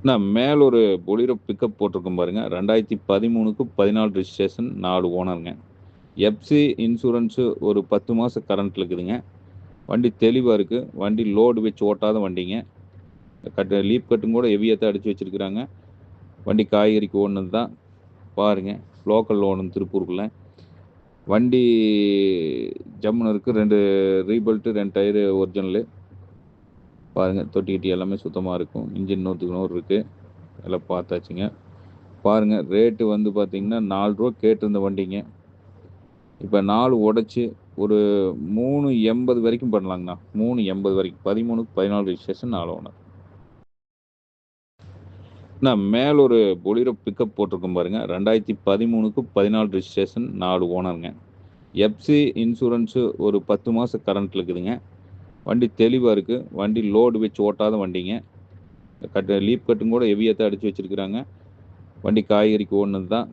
நான் மேல ஒரு பொலிரோ பிக்கப் போட்டிருக்கேன் பாருங்க. 2013க்கு 14 ரிஜிஸ்ட்ரேஷன் 4 ஓனருங்க. எஃப்சி இன்சூரன்ஸு ஒரு 10 மாசம் கரண்ட்ல இருக்குதுங்க. வண்டி தெளிவா இருக்கு. வண்டி லோடு வச்சு ஓட்டாத வண்டிங்க. லீப் கட்டும் கூட ஹெவியா தான் அடிச்சு வச்சிருக்கிறாங்க. வண்டி காய்கறிக்கு ஓடுனது தான். பாருங்க. லோக்கல் ஓடுனது திருப்பூருக்குள்ள. வண்டி ஜம்முன்னு இருக்கு. 2 ரீபெல்ட் 2 டயரு ஒரிஜினலு. பாருங்க. தொட்டி கிட்டி எல்லாமே சுத்தமா இருக்கும். இன்ஜின் 100க்கு 100 இருக்கு. எல்லாம் பார்த்தாச்சுங்க. பாருங்க. ரேட்டு வந்து பார்த்தீங்கன்னா, ரூ. 4 கேட்டிருந்த வண்டிங்க. இப்ப 4 உடைச்சு ஒரு 3.80 வரைக்கும் பண்ணலாங்கண்ணா. 3.80 வரைக்கும். 13க்கு 14 ரிஜிஸ்ட்ரேஷன் 4 ஓனர். நான் மேல ஒரு பொலிரோ பிக்கப் போட்டிருக்கேன் பாருங்க. 2013க்கு 14 ரிஜிஸ்ட்ரேஷன் 4 ஓனருங்க. எஃப்சி இன்சூரன்ஸு ஒரு 10 மாசம் கரண்ட்ல இருக்குதுங்க. வண்டி தெளிவா இருக்கு. வண்டி லோடு வச்சு ஓட்டாத வண்டிங்க. லீப் கட்டும் கூட ஹெவியா தான் அடிச்சு வச்சிருக்கிறாங்க. வண்டி காய்கறிக்கு ஓடுனது தான்.